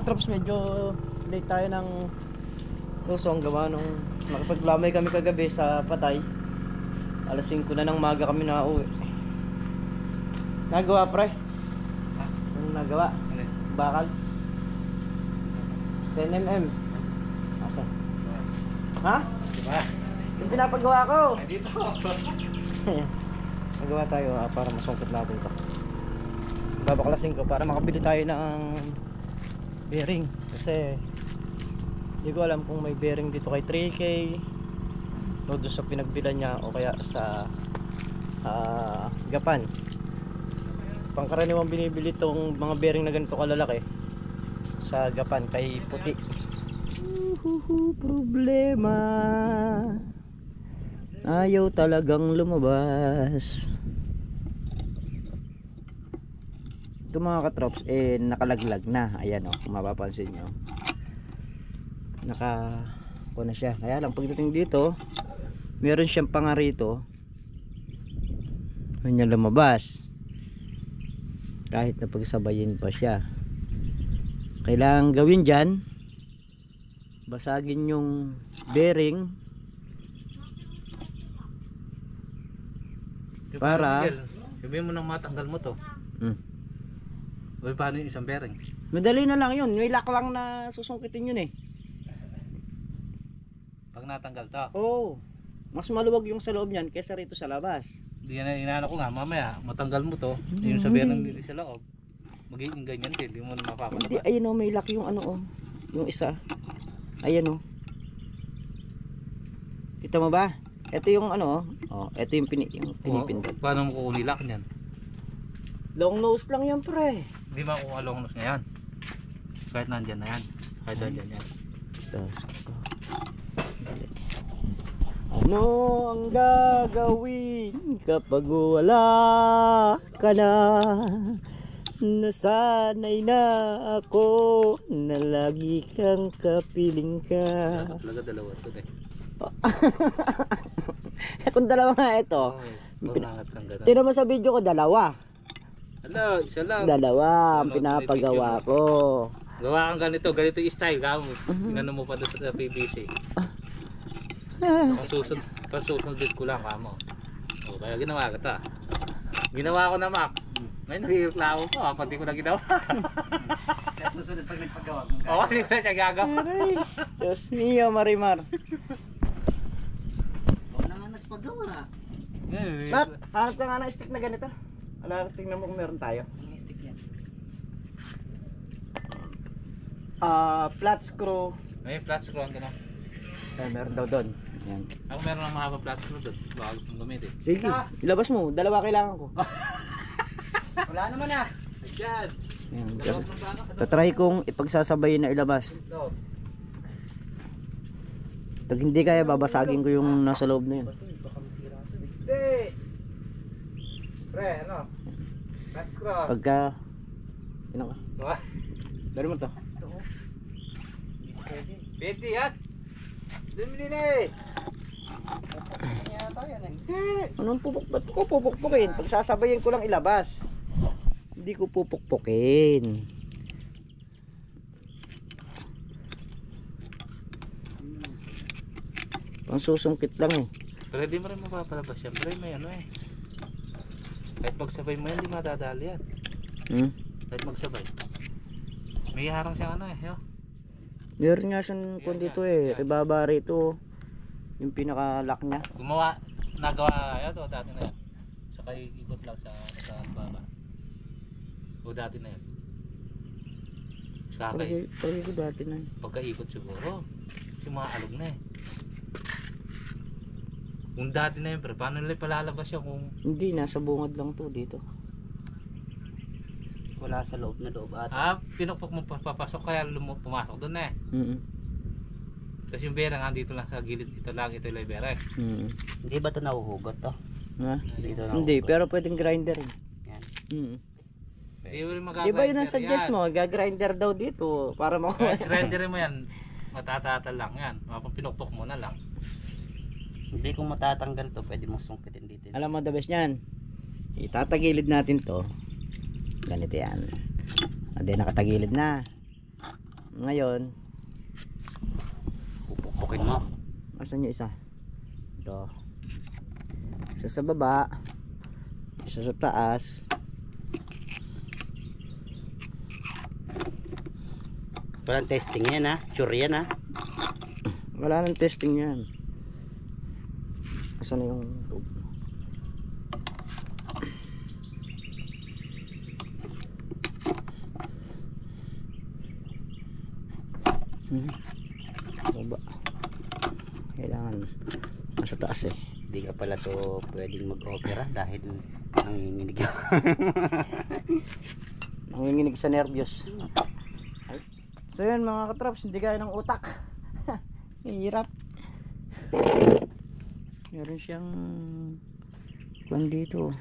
mga katrops, medyo late tayo ng susong gawa nung nakapaglamay kami kagabi sa Patay. Alas 5 na ng maga kami na uwi. Nagawa pre? Ha? Yung nagawa? Ano? Bakal? 10mm. Asa? Ha? Diba? Yung pinapagawa ko. Ay, dito. Nagawa tayo para masungkit natin ito. Babaklasin ko para makabili tayo ng bearing. Kasi hindi ko alam kung may bearing dito kay 3K o doon sa pinagbilan niya o kaya sa Gapan. Pangkaraniwang binibili itong mga bearing na ganito kalalaki sa Gapan kay Puti. Problema, ayaw talagang lumabas. Ito mga katrops nakalaglag na. Ayan kung mapapansin nyo, naka na siya. Kaya lang pagdating dito meron siyang pangarito hindi niya lumabas kahit na pagsabayin pa siya. Kailangan gawin dyan, basagin yung bearing para sabihin mo nang matanggal mo to. O paano yung isang bearing? Madali na lang yun. May lock lang na susungkitin yun Pag natanggal to. Oo. Mas maluwag yung sa loob niyan kaysa rito sa labas. Hindi yan inaano ko nga, mamaya matanggal mo to. Yung sa bearing dito sa loob, magiging ganyan din. Hindi mo na mapapalabas. Hindi, ayun may lock yung yung isa. Ayan kita mo ba? Ito yung ito yung pinipindot. Paano mo kukunilak niyan? Long nose lang yan pre. Hindi makukuha long nose ngayon. Kahit nandyan na yan. Kahit nandyan yan. Ano ang gagawin kapag wala ka na? Nasanay na ako na lagi kang kapiling ka. Talaga dalawa ito Kung dalawa nga ito. Tingnan mo sa video ko, dalawa. Hello, isa lang. Dalawa ang pinapagawa ko. Gawa kang ganito yung style. Inano mo pa doon sa PVC. Pasusunod ko lang kamo. O, kaya ginawa ko ta. Ginawa ko na Mac. Ngayon nagreklamo ko, pati ko na ginawa. Kaya susunod pag nagpagawa. Oo, hindi ko na siya gagawa. Diyos niyo, Marimar. Oo na nga nagpagawa. Mac, hanap ka nga ng stick na ganito. Tingnan mo kung meron tayo. Ang stick yan. Flat screw. May flat screw ang gano'n. Meron daw doon. Yan. Ako meron ng mahaba flat screw doon. Baka gusto mong gamitin. Sige, ilabas mo. Dalawa kailangan ko. Wala naman ah. Ayan. Yan. Tatry kong ipagsasabayin na ilabas. Pag hindi kaya, babasagin ko yung nasa loob na yun. Hindi. Pre, ano? Flat screw. Pagka ka. Dari mo to. Pwede yan. Dumili na eh. Anong ba't ko pupukpukin? Pagsasabayin ko lang ilabas. Hindi ko pupukpukin. Pang susungkit lang Pero di mo rin mapapalabas yan. Pero may kahit magsabay mo yan, di matadali yan. Kahit magsabay. May harang siyang yo. Meron nga siyang kung dito ibaba rito yung pinaka-lock niya. Nagawa yan o dati na yan. Saka ikot lang sa baba. O dati na yan. Palagi ko dati na yun. Pagkaikot siguro. Kasi mga alog na Kung dati na yun, pero paano nila palalabas siya kung... Hindi, nasa bungad lang to dito. Wala sa loob na loob ata. Pinukpok mo papasok kaya pumasok doon Kasi yung bearing dito lang sa gilid. Ito yung bearing. Hindi ba ito nahuhugot to? Ha? Dito Hindi, pero pwedeng grinder Yan. Di ba yun ang suggest mo? Gagrinder daw dito para Grinder mo yan. Matatatal lang yan. Pinukpok mo na lang. Hindi kung matatanggal to, pwede mong sungkitin dito. Alam mo the best niyan. Itatagilid natin to. Ganito yan. Hindi nakatagilid na. Ngayon, Pupukpukin mo. asan yung isa? Ito. Isa sa baba, isa sa taas. Walang testing yan ha. Sure yan ha. Wala nang testing yan. Asan na yung tube? Baba. Kailangan nasa taas eh. Hindi ka pala to pwedeng mag-opera dahil nanginginig. Nanginginig sa nervyos. So yun mga katraps, hindi kaya ng utak. Hirap. Meron siyang kwan dito.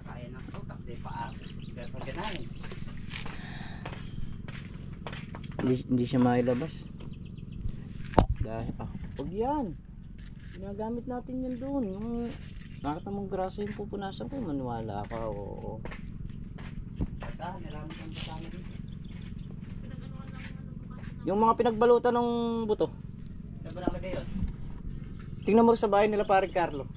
Kaya ng utak, di pa pero pag ganahin. Hindi siya mailabas. Dahil pag yan. Ginagamit natin yan doon. Yung nakita mong grasa yung pupunasan ko, maniwala ka. Oo. Basta, naramit ang kasama dito. Yung mga pinagbalutan ng buto. Saan ba nakalagay yun? Tingnan mo sa bahay nila paring Carlo.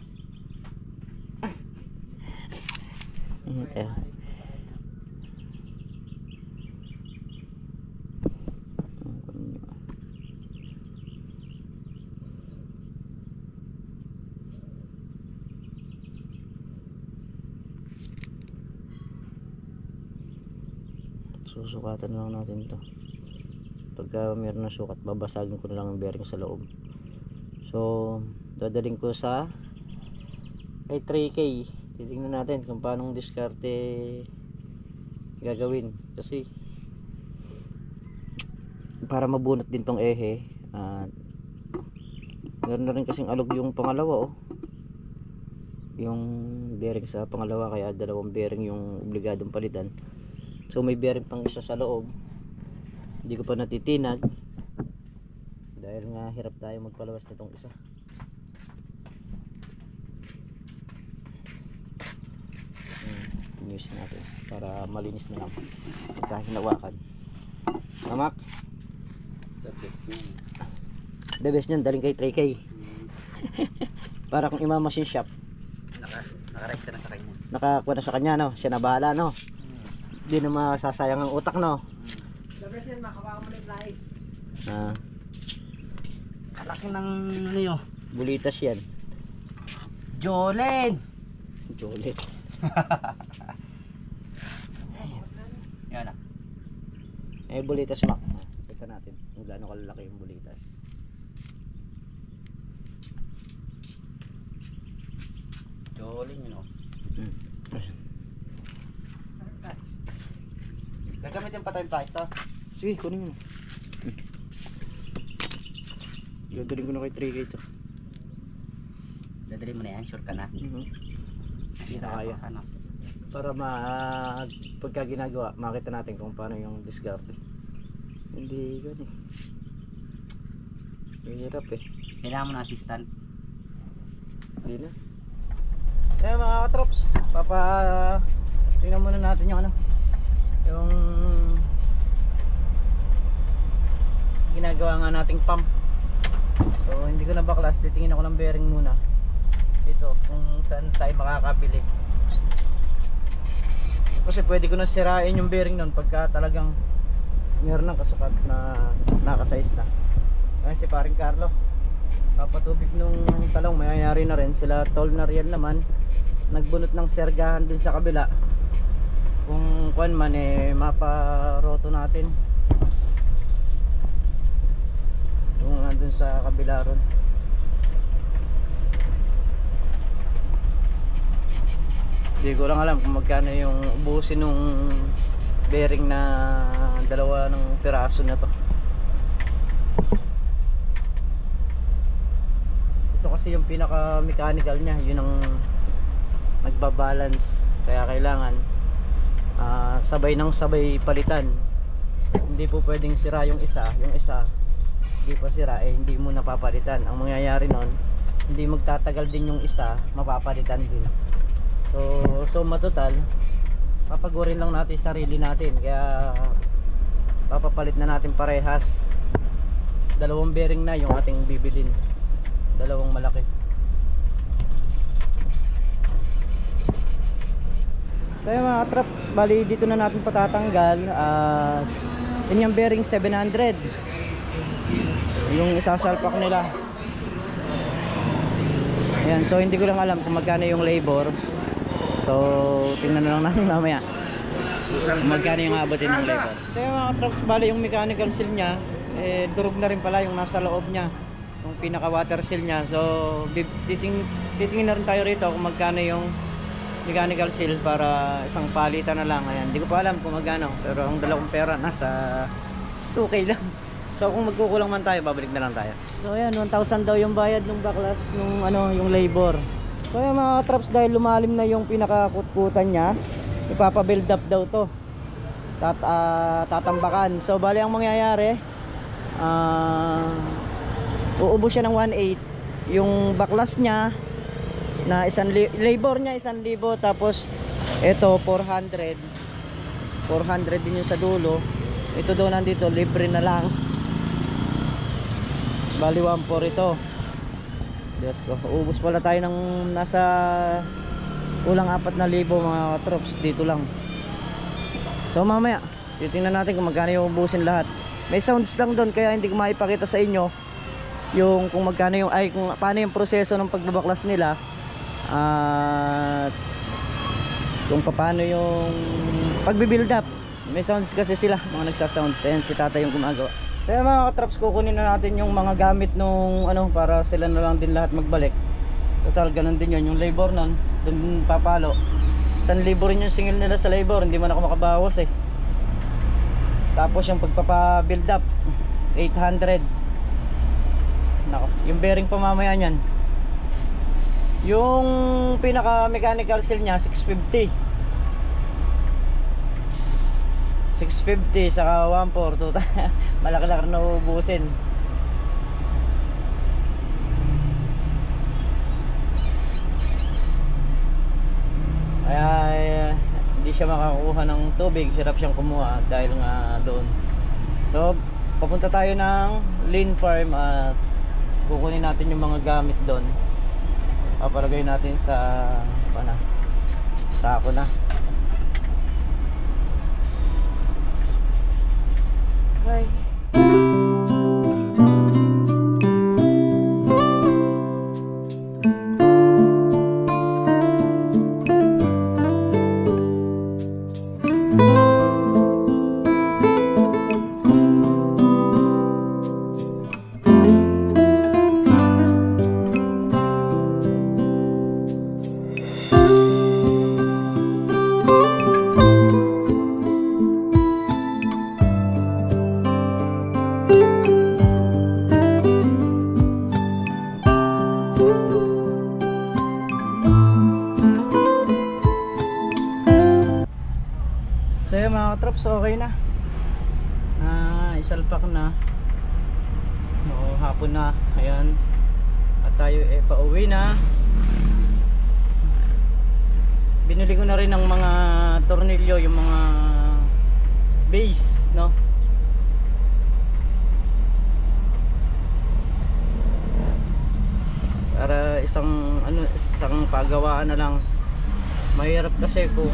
Susukatan lang natin to. Pagka mayroon na sukat, babasagin ko na lang ang bearing sa loob. So dadaling ko sa kay 3K. Titingnan natin kung paano diskarte gagawin, kasi para mabunot din tong ehe. Meron na rin kasing alog yung pangalawa yung bearing sa pangalawa, kaya dalawang bearing yung obligadong palitan. So may bearing pang isa sa loob, hindi ko pa natitinag dahil nga hirap tayo magpalawas nitong isa. Piniusin natin para malinis na lang pagka hinawakan. Mamak, the best nyan daling kay 3K. Para kung ima-machine shop, Nakarekta na sa kanya. nakakuha na sa kanya, no? Siya na bahala, no? Hindi na masasayang ang utak, no? The best yan, makawakan mo na yung flies. Ah, Kalaki ng ano yun. bulitas yan. Jolene! Jolet. Yan na. Bulitas, Mac. Tignan natin kung gaano kalalaki yung bulitas. Jolene yun o. Gagamitin pa tayong flies to. Sige, kunin mo. Gagaling ko na kay 3K ito. Dadali mo na yan, sure ka na. Hindi na kaya. Ano? Para pagka ginagawa, makita natin kung paano yung discard. Hindi ganun. Mahirap eh. Kailangan mo na assistant. Hindi na. Eh mga katrops, tingnan muna natin yung yung ginagawa nga nating pump. So hindi ko na baklas, titingin ako ng bearing muna ito kung saan tayo makakabili, kasi pwede ko na sirain yung bearing nun pagka talagang meron ng kasukat na nakasize na. Kasi si paring Carlo papatubig nung talong, mayayari na rin sila. Tol na riyan naman nagbunot ng sergahan dun sa kabila. Kung kuan man maparoto natin yung nandun sa kabila ron. Hindi ko lang alam kung magkano yung ubusin nung bearing na dalawa ng piraso na to. Ito kasi yung pinaka mechanical niya, yun ang nagbabalance, kaya kailangan sabay ng sabay palitan. Hindi po pwedeng sira yung isa hindi pa sira hindi mo napapalitan. Ang mangyayari nun, hindi magtatagal din yung isa, mapapalitan din. So matotal papagurin lang natin sarili natin, kaya papapalit na natin parehas. Dalawang bearing na yung ating bibilin, dalawang malaki. So yung mga traps, bali dito na natin patatanggal. Yun yung bearing 700, yung isasalpak nila. Ayan, so hindi ko lang alam kung magkano yung labor. So tingnan na lang natin mamaya kung magkano yung abutin ng labor. So yung mga traps, bali yung mechanical seal nya, durog na rin pala yung nasa loob nya, yung pinaka water seal nya. So titingin na rin tayo rito kung magkano yung mechanical seal para isang palitan na lang. Ayan, hindi ko pa alam kung magkano, pero ang dalawang pera nasa 2K lang. So kung magkukulang man tayo, babalik na lang tayo. So ayan, 1,000 daw yung bayad ng backlash nung yung labor. So ayan mga traps, dahil lumalim na yung pinakakutkutan nya, ipapabuild up daw to, tatambakan. So bali ang mangyayari, uubos siya ng 1.8 yung backlash nya na labor nya 1,000, tapos ito 400 din yung sa dulo. Ito daw nandito libre na lang, bali 1.4 ito. Diyos ko, uubos pala tayo ng nasa kulang 4,000 mga troops dito lang. So mamaya titingnan natin kung magkano yung ubusin lahat. May sounds lang doon kaya hindi ko maipakita sa inyo yung kung magkano yung kung paano yung proseso ng pagbabaklas nila, at kung paano yung pagbi-build up. May sounds kasi sila, mga nagsasounds. Ayan, si tata yung gumagawa. So mga katraps, kukunin na natin yung mga gamit nung para sila na lang din lahat magbalik. Total ganun din yun, yung labor nun dun papalo. 1,000 rin yung singil nila sa labor, hindi man ako makabawas eh. Tapos yung pagpapa-build up 800. Nako, yung bearing pa mamaya niyan. Yung pinaka mechanical seal nya 650 saka 1.4 malaki-laki na uubusin. Kaya hindi siya makakuha ng tubig, hirap siyang kumuha dahil nga doon. So papunta tayo ng Lynn Farm at kukunin natin yung mga gamit doon. Papalagay natin sa sako na. Bye. So yun mga katrops, okay na. Isalpak na. Hapon na. Ayan. At tayo pauwi na. Binili ko na rin ng mga tornilyo, yung mga base, no? Para isang pagawaan na lang. Mahirap kasi kung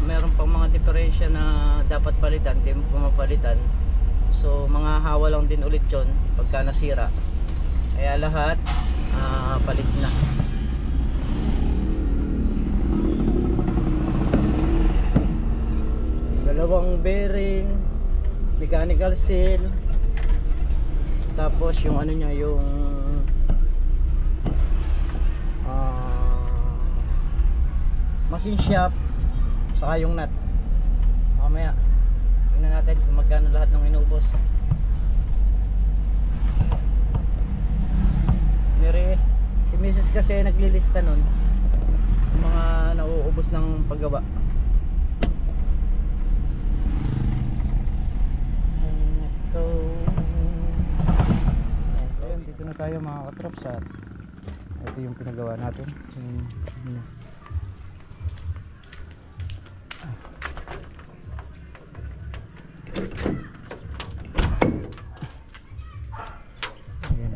meron pang mga diferensya na dapat palitan, hindi mo pumapalitan. So mga hawa lang din ulit yun pagka nasira. Kaya lahat palit na. Dalawang bearing, mechanical seal, tapos yung niya, yung machine shop, saka yung nut. Mamaya tingnan natin kung magkano lahat ng inuubos. Si Mrs. kasi naglilista nun yung mga nauubos ng paggawa. So ayun, dito na tayo mga katrops at ito yung pinagawa natin. Ayan.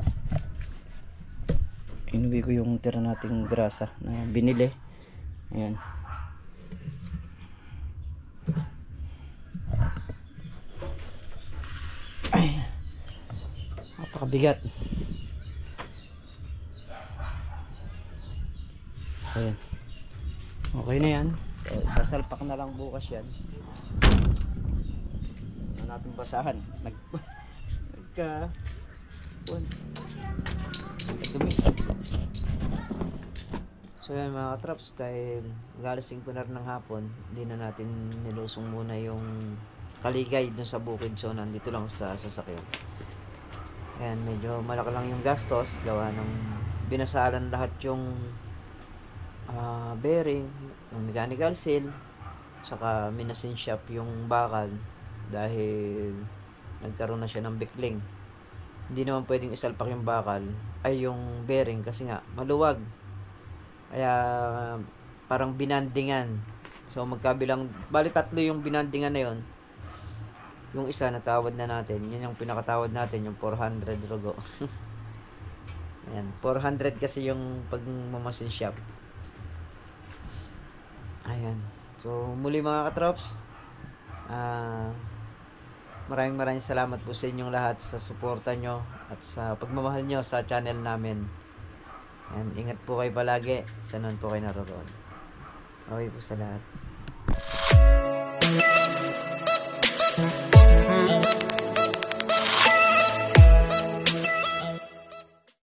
Inuwi ko yung tira nating grasa na binili. Ayan. Ay, napakabigat. Ayan. Okay na yan. Sasalpak na lang bukas yan. Ano natin basahan? Nagka dumi. So yan mga katraps, dahil galasing ko na rin ng hapon, hindi na natin nilusong muna yung kaligay dun sa bukid. So nandito lang sa sasakyan. Ayan, medyo malaki lang yung gastos gawa ng binasalan lahat yung bearing, yung mechanical seal, saka minasin shop yung bakal dahil nagkaroon na siya ng bikling. Hindi naman pwedeng isalpak yung bakal ay yung bearing kasi nga maluwag, kaya parang binandingan. So magkabilang, bali tatlo yung binandingan na yon. Yung isa natawad na natin, yun yung pinakatawad natin, yung 400 rugo. Ayan, 400 kasi yung pagmamasin shop. Ayan. So muli mga katrops, maraming salamat po sa inyong lahat sa suporta nyo at sa pagmamahal nyo sa channel namin. Ayan, ingat po kayo palagi. Saan po kayo naroon. Okay po sa lahat.